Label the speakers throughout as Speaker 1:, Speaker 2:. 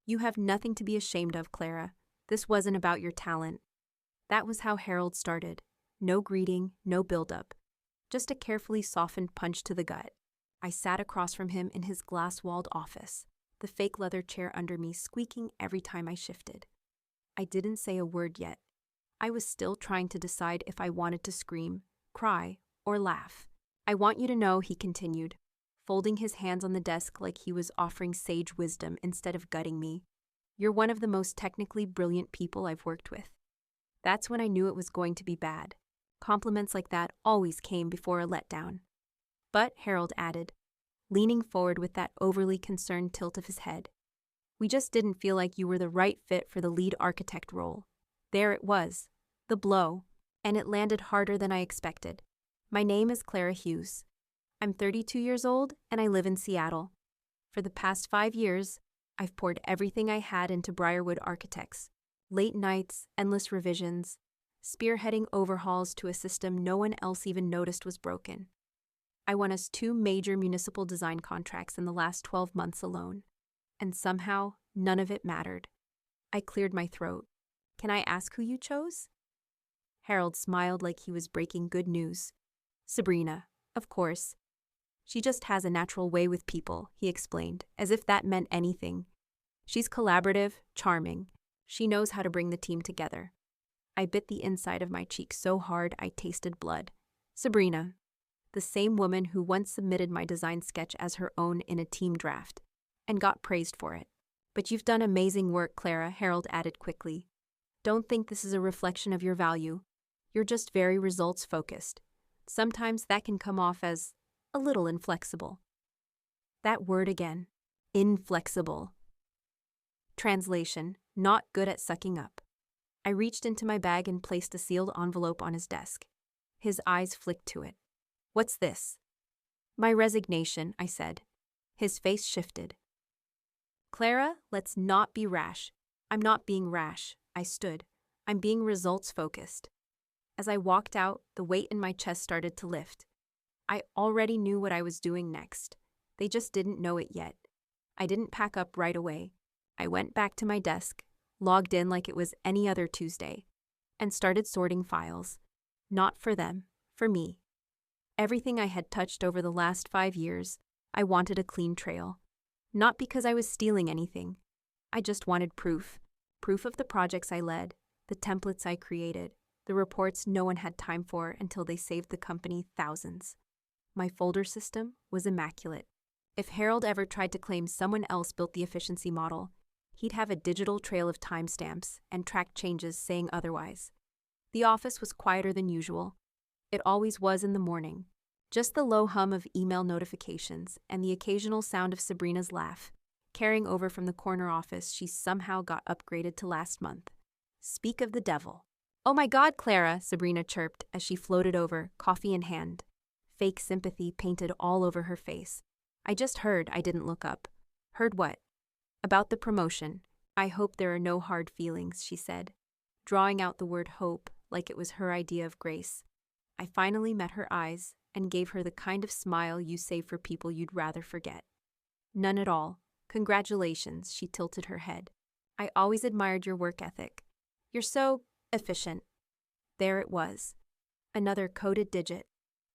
Speaker 1: You have nothing to be ashamed of, Clara. This wasn't about your talent. That was how Harold started. No greeting, no build-up. Just a carefully softened punch to the gut. I sat across from him in his glass-walled office, the fake leather chair under me squeaking every time I shifted. I didn't say a word yet. I was still trying to decide if I wanted to scream, cry, or laugh. I want you to know, he continued, folding his hands on the desk like he was offering sage wisdom instead of gutting me. You're one of the most technically brilliant people I've worked with. That's when I knew it was going to be bad. Compliments like that always came before a letdown. But, Harold added, leaning forward with that overly concerned tilt of his head, we just didn't feel like you were the right fit for the lead architect role. There it was, the blow, and it landed harder than I expected. My name is Clara Hughes. I'm 32 years old and I live in Seattle. For the past 5 years, I've poured everything I had into Briarwood Architects. Late nights, endless revisions, spearheading overhauls to a system no one else even noticed was broken. I won us 2 major municipal design contracts in the last 12 months alone, and somehow none of it mattered. I cleared my throat. Can I ask who you chose? Harold smiled like he was breaking good news. Sabrina, of course. She just has a natural way with people, he explained, as if that meant anything. She's collaborative, charming. She knows how to bring the team together. I bit the inside of my cheek so hard I tasted blood. Sabrina, the same woman who once submitted my design sketch as her own in a team draft, and got praised for it. But you've done amazing work, Clara, Harold added quickly. Don't think this is a reflection of your value. You're just very results-focused. Sometimes that can come off as a little inflexible. That word again. Inflexible. Translation, not good at sucking up. I reached into my bag and placed a sealed envelope on his desk. His eyes flicked to it. What's this? My resignation, I said. His face shifted. Clara, let's not be rash. I'm not being rash. I stood. I'm being results-focused. As I walked out, the weight in my chest started to lift. I already knew what I was doing next. They just didn't know it yet. I didn't pack up right away. I went back to my desk, logged in like it was any other Tuesday, and started sorting files. Not for them, for me. Everything I had touched over the last 5 years, I wanted a clean trail. Not because I was stealing anything. I just wanted proof. Proof of the projects I led, the templates I created, the reports no one had time for until they saved the company thousands. My folder system was immaculate. If Harold ever tried to claim someone else built the efficiency model, he'd have a digital trail of timestamps and track changes saying otherwise. The office was quieter than usual. It always was in the morning. Just the low hum of email notifications and the occasional sound of Sabrina's laugh, carrying over from the corner office she somehow got upgraded to last month. Speak of the devil. Oh my God, Clara, Sabrina chirped as she floated over, coffee in hand. Fake sympathy painted all over her face. I just heard, I didn't look up. Heard what? About the promotion. I hope there are no hard feelings, she said, drawing out the word hope like it was her idea of grace. I finally met her eyes and gave her the kind of smile you save for people you'd rather forget. None at all. Congratulations, she tilted her head. I always admired your work ethic. You're so efficient. There it was. Another coded digit.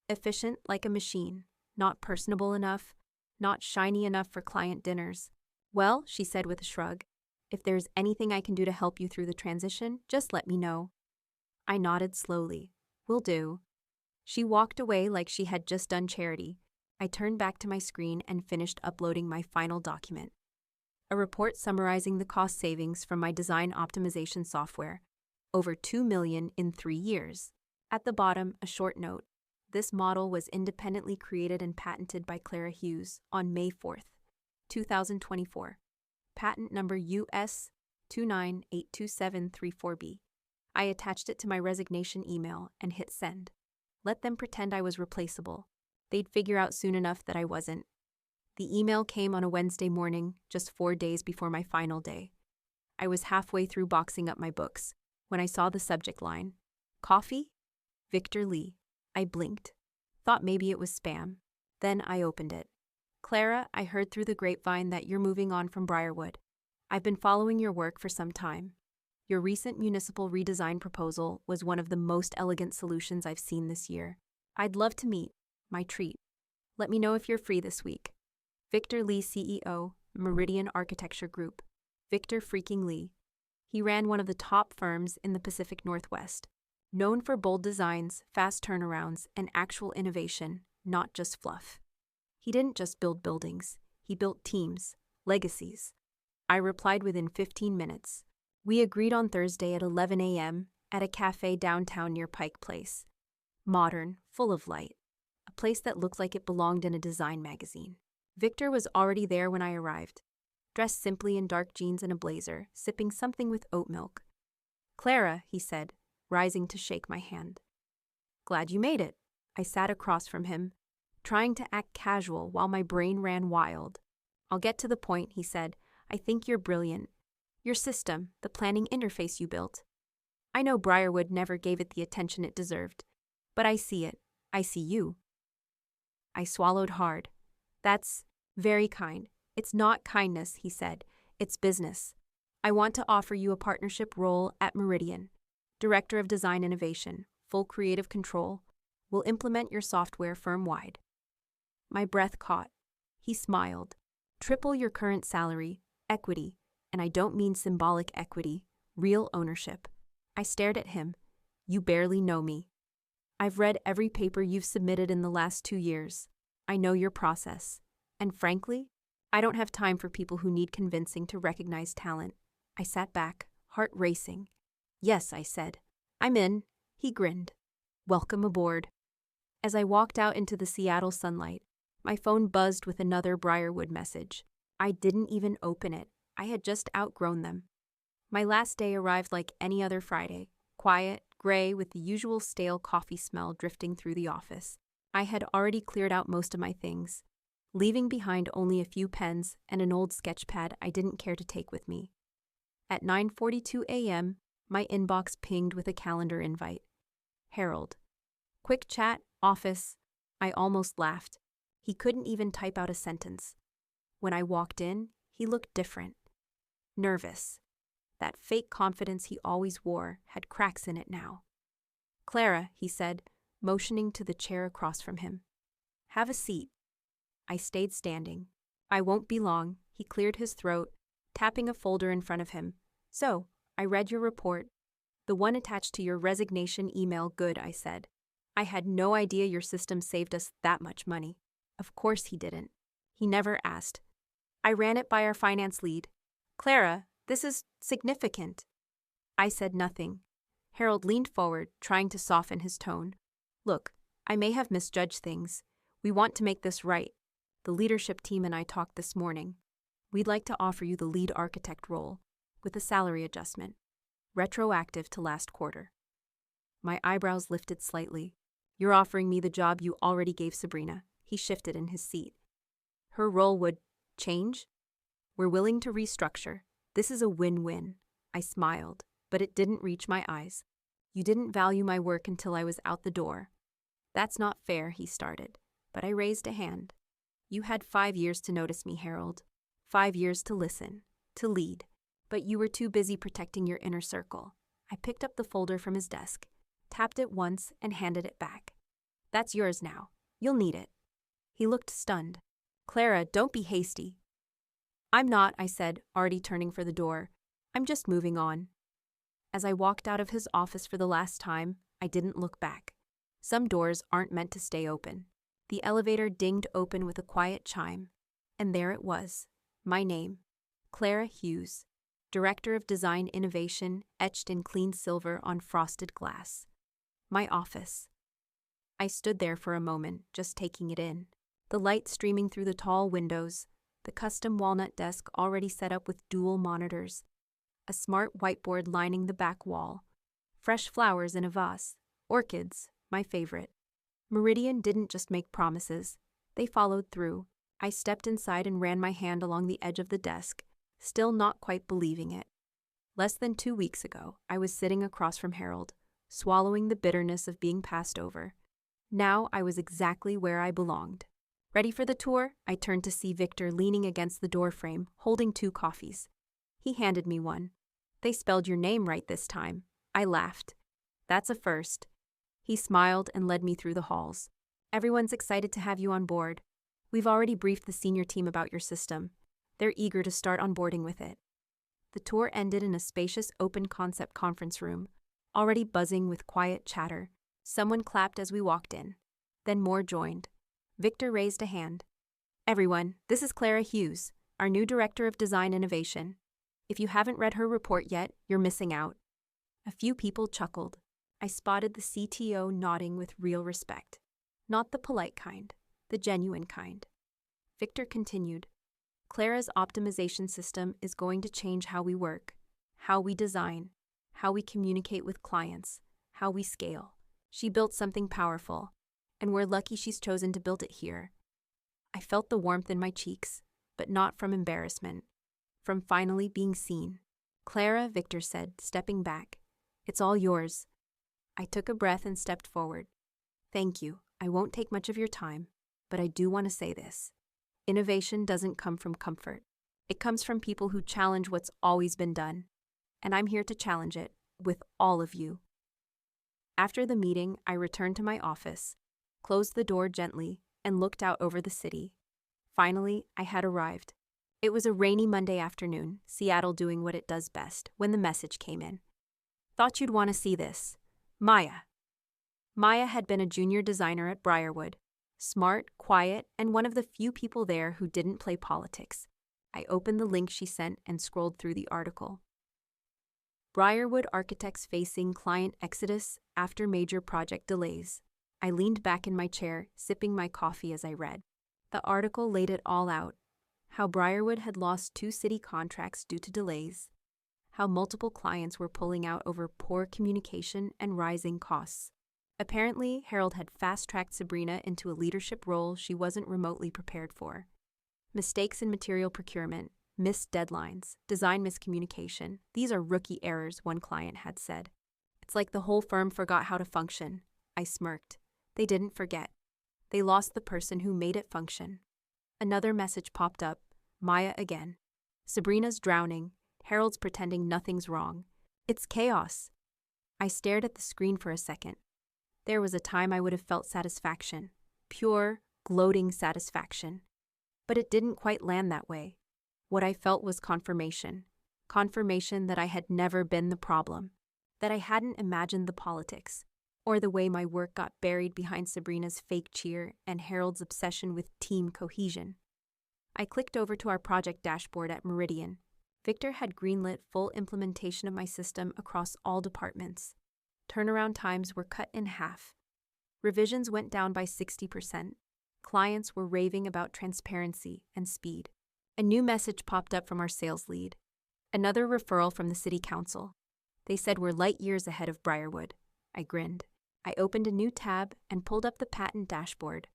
Speaker 1: Efficient like a machine. Not personable enough. Not shiny enough for client dinners. Well, she said with a shrug, if there's anything I can do to help you through the transition, just let me know. I nodded slowly. Will do. She walked away like she had just done charity. I turned back to my screen and finished uploading my final document. A report summarizing the cost savings from my design optimization software. Over $2 million in 3 years. At the bottom, a short note. This model was independently created and patented by Clara Hughes on May 4th, 2024. Patent number US 2982734B. I attached it to my resignation email and hit send. Let them pretend I was replaceable. They'd figure out soon enough that I wasn't. The email came on a Wednesday morning, just 4 days before my final day. I was halfway through boxing up my books when I saw the subject line. Coffee? Victor Lee. I blinked. Thought maybe it was spam. Then I opened it. Clara, I heard through the grapevine that you're moving on from Briarwood. I've been following your work for some time. Your recent municipal redesign proposal was one of the most elegant solutions I've seen this year. I'd love to meet. My treat. Let me know if you're free this week. Victor Lee, CEO, Meridian Architecture Group. Victor freaking Lee. He ran one of the top firms in the Pacific Northwest. Known for bold designs, fast turnarounds, and actual innovation, not just fluff. He didn't just build buildings. He built teams, legacies. I replied within 15 minutes. We agreed on Thursday at 11 a.m. at a cafe downtown near Pike Place. Modern, full of light. A place that looked like it belonged in a design magazine. Victor was already there when I arrived, dressed simply in dark jeans and a blazer, sipping something with oat milk. "Clara," he said, rising to shake my hand. "Glad you made it." I sat across from him, trying to act casual while my brain ran wild. "I'll get to the point," he said. "I think you're brilliant. Your system, the planning interface you built. I know Briarwood never gave it the attention it deserved, but I see it. I see you." I swallowed hard. "That's very kind." "It's not kindness," he said. "It's business. I want to offer you a partnership role at Meridian. Director of Design Innovation, full creative control. We'll implement your software firm-wide." My breath caught. He smiled. "Triple your current salary, equity, and I don't mean symbolic equity, real ownership." I stared at him. "You barely know me. I've read every paper you've submitted in the last 2 years. I know your process. And frankly, I don't have time for people who need convincing to recognize talent." I sat back, heart racing. "Yes," I said. "I'm in." He grinned. "Welcome aboard." As I walked out into the Seattle sunlight, my phone buzzed with another Briarwood message. I didn't even open it. I had just outgrown them. My last day arrived like any other Friday, quiet, gray, with the usual stale coffee smell drifting through the office. I had already cleared out most of my things, leaving behind only a few pens and an old sketch pad I didn't care to take with me. At 9:42 a.m., my inbox pinged with a calendar invite. Harold. Quick chat, office. I almost laughed. He couldn't even type out a sentence. When I walked in, he looked different. Nervous. That fake confidence he always wore had cracks in it now. "Clara," he said, motioning to the chair across from him. "Have a seat." I stayed standing. "I won't be long." He cleared his throat, tapping a folder in front of him. "So, I read your report. The one attached to your resignation email. Good," I said. "I had no idea your system saved us that much money." Of course he didn't. He never asked. "I ran it by our finance lead." "Clara, this is significant." I said nothing. Harold leaned forward, trying to soften his tone. "Look, I may have misjudged things. We want to make this right. The leadership team and I talked this morning. We'd like to offer you the lead architect role, with a salary adjustment, retroactive to last quarter." My eyebrows lifted slightly. "You're offering me the job you already gave Sabrina." He shifted in his seat. "Her role would change? We're willing to restructure. This is a win-win." I smiled, but it didn't reach my eyes. "You didn't value my work until I was out the door." "That's not fair," he started, but I raised a hand. "You had 5 years to notice me, Harold. 5 years to listen, to lead. But you were too busy protecting your inner circle." I picked up the folder from his desk, tapped it once, and handed it back. "That's yours now. You'll need it." He looked stunned. "Clara, don't be hasty." "I'm not," I said, already turning for the door. "I'm just moving on." As I walked out of his office for the last time, I didn't look back. Some doors aren't meant to stay open. The elevator dinged open with a quiet chime, and there it was, my name, Clara Hughes, Director of Design Innovation, etched in clean silver on frosted glass. My office. I stood there for a moment, just taking it in. The light streaming through the tall windows, the custom walnut desk already set up with dual monitors, a smart whiteboard lining the back wall, fresh flowers in a vase, orchids, my favorite. Meridian didn't just make promises, they followed through. I stepped inside and ran my hand along the edge of the desk, still not quite believing it. Less than 2 weeks ago, I was sitting across from Harold, swallowing the bitterness of being passed over. Now I was exactly where I belonged. Ready for the tour? I turned to see Victor leaning against the doorframe, holding 2 coffees. He handed me one. They spelled your name right this time. I laughed. That's a first. He smiled and led me through the halls. Everyone's excited to have you on board. We've already briefed the senior team about your system. They're eager to start onboarding with it. The tour ended in a spacious open-concept conference room, already buzzing with quiet chatter. Someone clapped as we walked in. Then more joined. Victor raised a hand. Everyone, this is Clara Hughes, our new Director of Design Innovation. If you haven't read her report yet, you're missing out. A few people chuckled. I spotted the CTO nodding with real respect. Not the polite kind, the genuine kind. Victor continued. Clara's optimization system is going to change how we work, how we design, how we communicate with clients, how we scale. She built something powerful, and we're lucky she's chosen to build it here. I felt the warmth in my cheeks, but not from embarrassment, from finally being seen. Clara, Victor said, stepping back. It's all yours. I took a breath and stepped forward. Thank you. I won't take much of your time, but I do want to say this. Innovation doesn't come from comfort. It comes from people who challenge what's always been done. And I'm here to challenge it, with all of you. After the meeting, I returned to my office, closed the door gently, and looked out over the city. Finally, I had arrived. It was a rainy Monday afternoon, Seattle doing what it does best, when the message came in. Thought you'd want to see this. Maya. Maya had been a junior designer at Briarwood. Smart, quiet, and one of the few people there who didn't play politics. I opened the link she sent and scrolled through the article. Briarwood architects facing client exodus after major project delays. I leaned back in my chair, sipping my coffee as I read. The article laid it all out. How Briarwood had lost 2 city contracts due to delays. How multiple clients were pulling out over poor communication and rising costs. Apparently, Harold had fast-tracked Sabrina into a leadership role she wasn't remotely prepared for. Mistakes in material procurement, missed deadlines, design miscommunication. These are rookie errors, one client had said. It's like the whole firm forgot how to function. I smirked. They didn't forget. They lost the person who made it function. Another message popped up. Maya again. Sabrina's drowning. Harold's pretending nothing's wrong. It's chaos. I stared at the screen for a second. There was a time I would have felt satisfaction. Pure, gloating satisfaction. But it didn't quite land that way. What I felt was confirmation. Confirmation that I had never been the problem. That I hadn't imagined the politics. Or the way my work got buried behind Sabrina's fake cheer and Harold's obsession with team cohesion. I clicked over to our project dashboard at Meridian. Victor had greenlit full implementation of my system across all departments. Turnaround times were cut in half. Revisions went down by 60%. Clients were raving about transparency and speed. A new message popped up from our sales lead. Another referral from the city council. They said we're light years ahead of Briarwood. I grinned. I opened a new tab and pulled up the patent dashboard,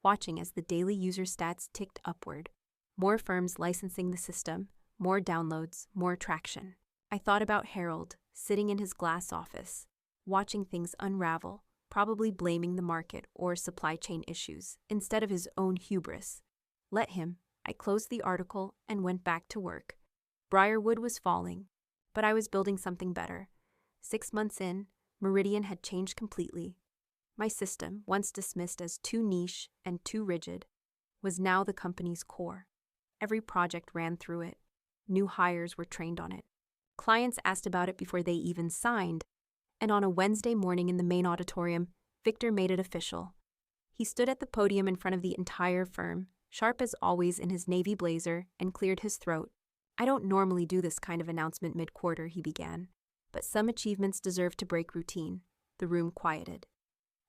Speaker 1: watching as the daily user stats ticked upward. More firms licensing the system, more downloads, more traction. I thought about Harold, sitting in his glass office, watching things unravel, probably blaming the market or supply chain issues instead of his own hubris. Let him. I closed the article and went back to work. Briarwood was falling, but I was building something better. 6 months in, Meridian had changed completely. My system, once dismissed as too niche and too rigid, was now the company's core. Every project ran through it. New hires were trained on it. Clients asked about it before they even signed, and on a Wednesday morning in the main auditorium, Victor made it official. He stood at the podium in front of the entire firm, sharp as always in his navy blazer, and cleared his throat. I don't normally do this kind of announcement mid-quarter, he began, but some achievements deserve to break routine. The room quieted.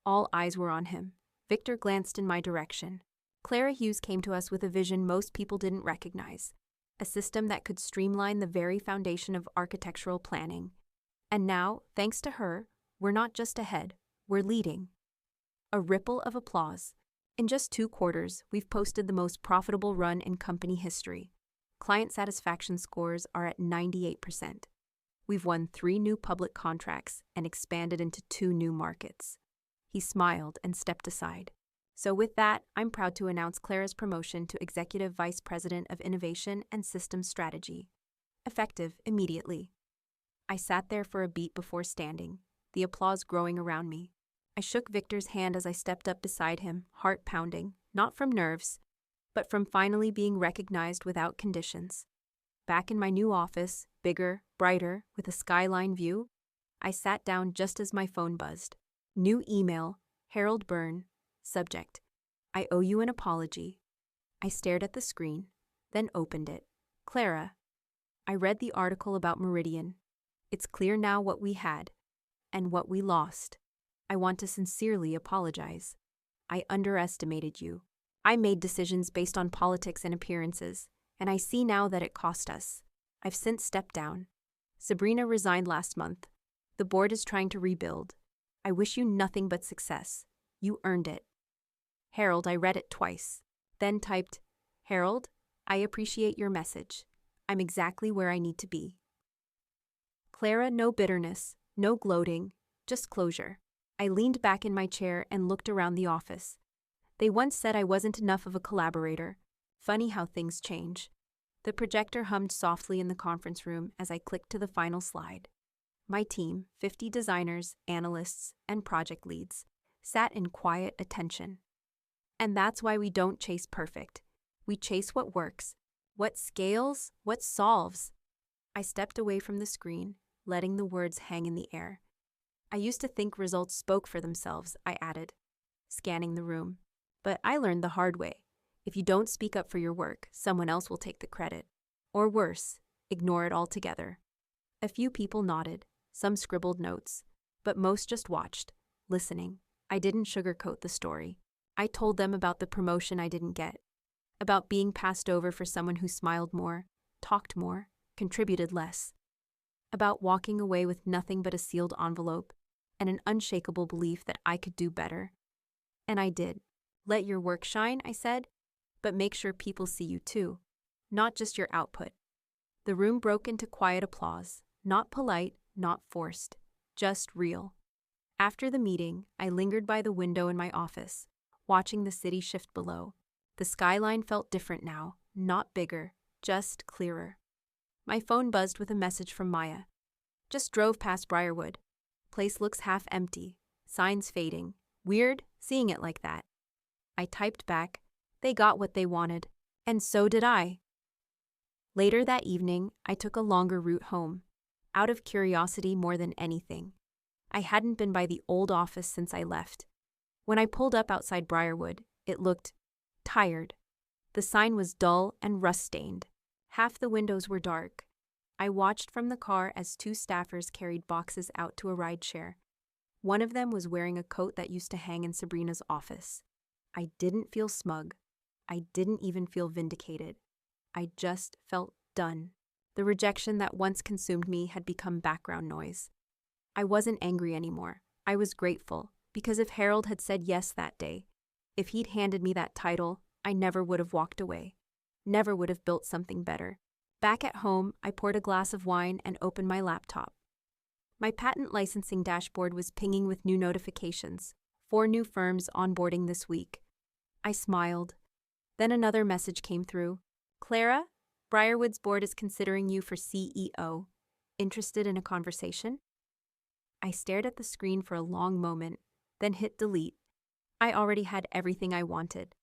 Speaker 1: All eyes were on him. Victor glanced in my direction. Clara Hughes came to us with a vision most people didn't recognize, a system that could streamline the very foundation of architectural planning. And now, thanks to her, we're not just ahead, we're leading. A ripple of applause. In just 2 quarters, we've posted the most profitable run in company history. Client satisfaction scores are at 98%. We've won 3 new public contracts and expanded into 2 new markets. He smiled and stepped aside. So with that, I'm proud to announce Clara's promotion to Executive Vice President of Innovation and Systems Strategy. Effective immediately. I sat there for a beat before standing, the applause growing around me. I shook Victor's hand as I stepped up beside him, heart pounding, not from nerves, but from finally being recognized without conditions. Back in my new office, bigger, brighter, with a skyline view, I sat down just as my phone buzzed. New email, Harold Byrne, subject: I owe you an apology. I stared at the screen, then opened it. Clara. I read the article about Meridian. It's clear now what we had, and what we lost. I want to sincerely apologize. I underestimated you. I made decisions based on politics and appearances, and I see now that it cost us. I've since stepped down. Sabrina resigned last month. The board is trying to rebuild. I wish you nothing but success. You earned it. Harold, I read it twice, then typed, Harold, I appreciate your message. I'm exactly where I need to be. Clara, no bitterness, no gloating, just closure. I leaned back in my chair and looked around the office. They once said I wasn't enough of a collaborator. Funny how things change. The projector hummed softly in the conference room as I clicked to the final slide. My team, 50 designers, analysts, and project leads, sat in quiet attention. And that's why we don't chase perfect. We chase what works, what scales, what solves. I stepped away from the screen, letting the words hang in the air. I used to think results spoke for themselves, I added, scanning the room. But I learned the hard way. If you don't speak up for your work, someone else will take the credit. Or worse, ignore it altogether. A few people nodded, some scribbled notes, but most just watched, listening. I didn't sugarcoat the story. I told them about the promotion I didn't get, about being passed over for someone who smiled more, talked more, contributed less, about walking away with nothing but a sealed envelope and an unshakable belief that I could do better. And I did. Let your work shine, I said, but make sure people see you too, not just your output. The room broke into quiet applause, not polite, not forced, just real. After the meeting, I lingered by the window in my office, watching the city shift below. The skyline felt different now, not bigger, just clearer. My phone buzzed with a message from Maya. Just drove past Briarwood. Place looks half empty, signs fading. Weird, seeing it like that. I typed back, they got what they wanted, and so did I. Later that evening, I took a longer route home, out of curiosity more than anything. I hadn't been by the old office since I left. When I pulled up outside Briarwood, it looked tired. The sign was dull and rust-stained. Half the windows were dark. I watched from the car as two staffers carried boxes out to a rideshare. One of them was wearing a coat that used to hang in Sabrina's office. I didn't feel smug. I didn't even feel vindicated. I just felt done. The rejection that once consumed me had become background noise. I wasn't angry anymore. I was grateful, because if Harold had said yes that day, if he'd handed me that title, I never would have walked away. Never would have built something better. Back at home, I poured a glass of wine and opened my laptop. My patent licensing dashboard was pinging with new notifications. 4 new firms onboarding this week. I smiled. Then another message came through. Clara, Briarwood's board is considering you for CEO. Interested in a conversation? I stared at the screen for a long moment, then hit delete. I already had everything I wanted.